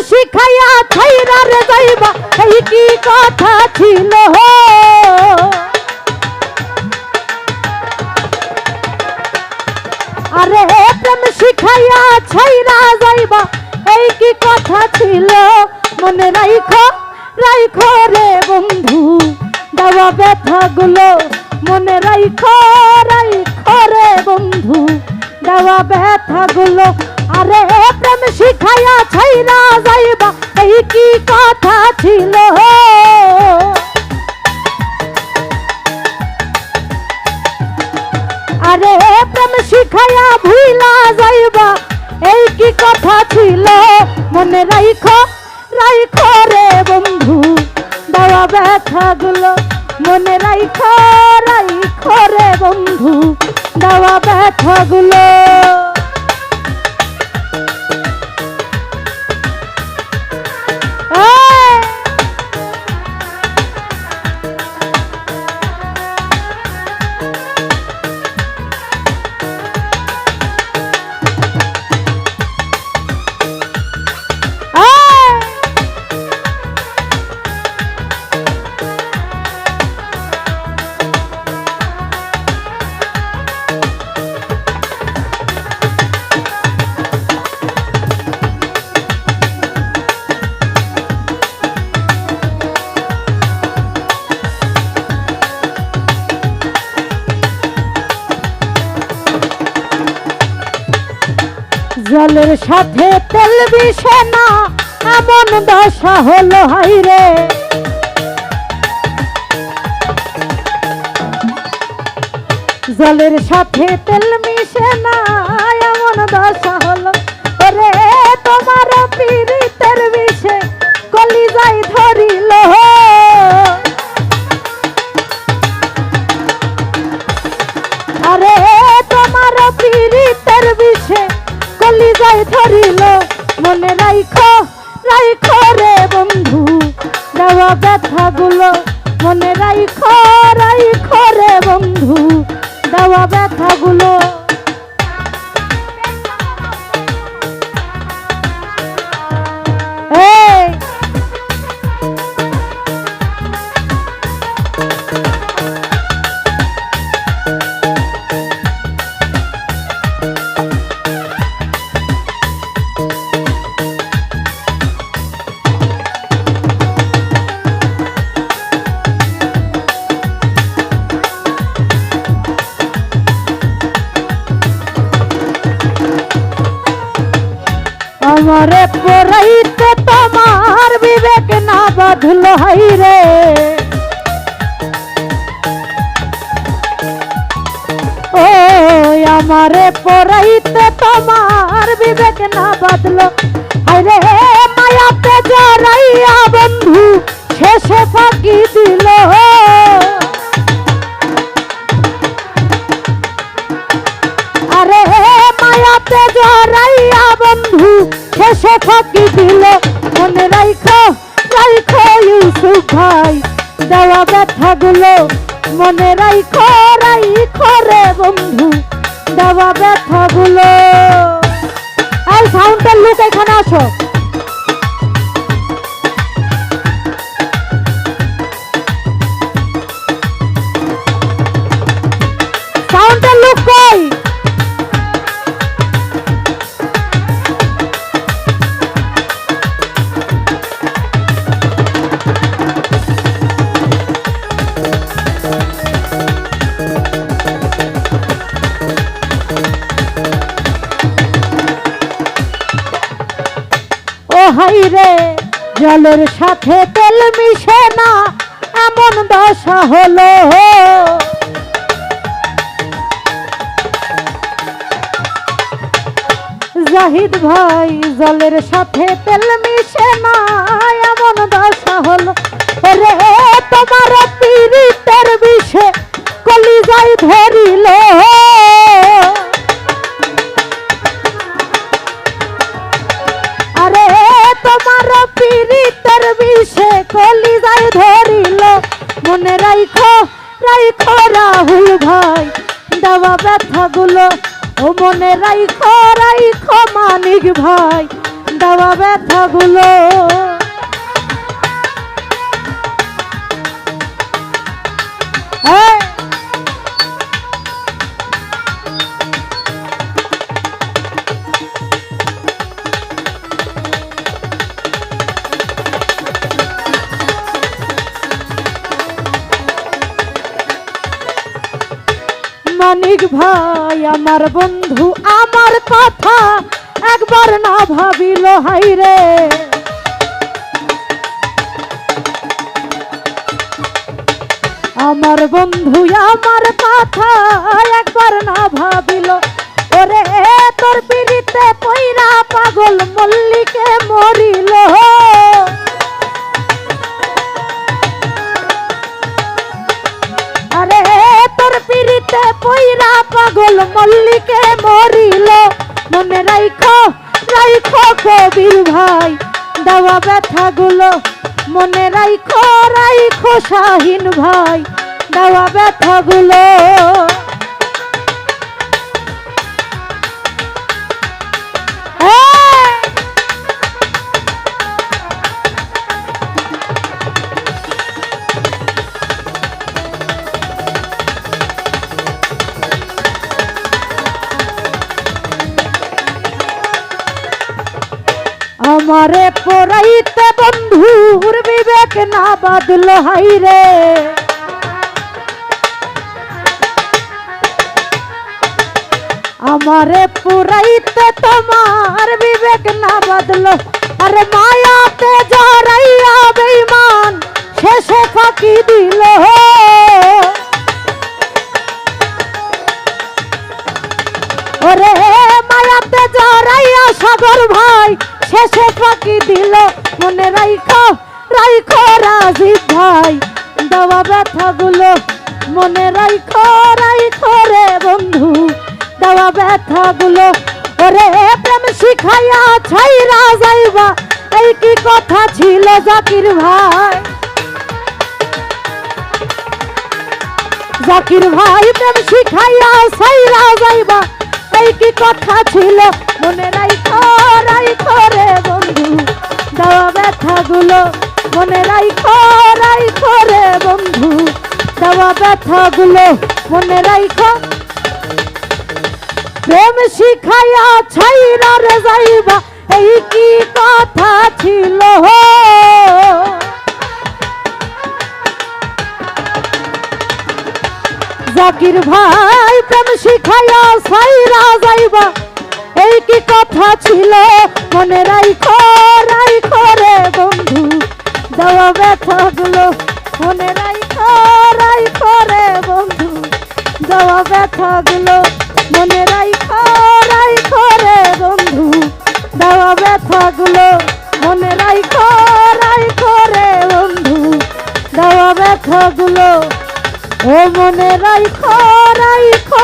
শিখাইয়া ছাইরা রে যাইবা এই কি কথা ছিল আরে প্রেম শিখাইয়া ছাইরা যাইবা এই কি কথা ছিল মনে রাইখো রাইখো রে বন্ধু দেওয়া ব্যথাগুলো মনে রাইখো রাইখো রে বন্ধু দেওয়া ব্যথাগুলো আরে প্রেম শিখাইয়া ছাইরা যাইবা এই কি কথা ছিল আরে প্রেম শিখাইয়া ভুইলা যাইবা এই কি কথা ছিল মনে রাইখো রাইখো রে বন্ধু দেওয়া ব্যথাগুলো মনে রাইখো রাইখো রে বন্ধু দেওয়া ব্যথাগুলো জলের সাথে তেল মিশে না এমন দশা হলো হাইরে জলের সাথে তেল মিশে না এমন দশা হলো রে তোমার পীড়িতের বিষে কলিজাই ধরিল আরে তোমার পীড়িতের বিষে কলিজাই ধরিল মনে রাইখো রাইখো রে বন্ধু দেওয়া ব্যথাগুলো মনে রাইখো রাইখো রে বন্ধু দেওয়া ব্যথাগুলো আমারে পড়াইতে তোমার বিবেক না বাঁধলো হাইরে ও আমারে পড়াইতে তোমার বিবেক না বাঁধলো হাইরে মায়াতে জড়াইয়া বন্ধু শেষে ফাঁকি দিল আরে মায়াতে জড়াইয়া বন্ধু শেষে ফাঁকি দিল মনে রাইখো রাইখো ইউসুফ ভাই দেওয়া ব্যথাগুলো মনে রাইখো রাইখো রে বন্ধু দেওয়া ব্যথাগুলো এই সাউন্ডের লোক এখানে আসো সাউন্ডের লোক কই হাইরে জলের সাথে তেল মিশে না এমন দশা হলো জাহিদ ভাই জলের সাথে তেল মিশে না এমন দশা হলো রে তোমার পীড়িতের বিষে কলিজাই ধরিল আরে তোমার পীড়িতের বিষে কলিজাই ধরিল মনে রাইখো রাইখো রাহুল ভাই দেওয়া ব্যথাগুলো ও মনে রাইখো রাইখো মানিক ভাই দেওয়া ব্যথাগুলো। মানিক ভাই আমার বন্ধু আমার কথা একবার না ভাবিল হাইরে, আমার বন্ধু আমার কথা একবার না ভাবিল। ওরে তোর পিড়িতে পইরা পাগল মল্লিকে মরিল, আরে তোর পিড়িতে পইরা পাগল মল্লিকে মরিল। মনে রাইখো রাইখো কবির ভাই দেওয়া ব্যথাগুলো, মনে রাইখো রাইখো শাহিন ভাই দেওয়া ব্যথাগুলো। আমারে পড়াইতে বন্ধুর বিবেক না বাদল হাইরে, আমারে পড়াইতে তোমার বিবেক না বাদল। আরে মায়াতে জড়াইয়া বেঈমান শেষে ফাঁকি দিল, ওরে মায়াতে জড়াইয়া সাগর ভাই শেষে ফাঁকি দিল। মনে রাইখো রাইখো রাজীব ভাই দেওয়া ব্যথাগুলো, মনে রাইখো রাইখো রে বন্ধু দেওয়া ব্যথাগুলো। ওরে প্রেম শিখাইয়া ছাইরা যাইবা এই কি কথা ছিল জাকির ভাই, জাকির ভাই প্রেম শিখাইয়া ছাইরা যাইবা এই কি কথা ছিল। মনে রাইখো রাইখো রে বন্ধু দেওয়া ব্যথাগুলো, মনে রাইখো রাইখো রে বন্ধু দেওয়া ব্যথাগুলো। মনে রাইখো প্রেম শিখাইয়া ছাইরা রে যাইবা এই কি কথা ছিল। জাকির ভাই প্রেম শিখাইয়া ছাইরা যাইবা এই কি কথা ছিল। মনে রাইখো রাইখো রে বন্ধু দেওয়া ব্যথাগুলো, মনে রাইখো রাইখো রে বন্ধু দেওয়া ব্যথাগুলো, মনে রাইখো রাইখো রে বন্ধু দেওয়া ব্যথাগুলো, মনে রাইখো রাইখো রে বন্ধু দেওয়া ব্যথাগুলো। ও মনে রাইখো রাইখো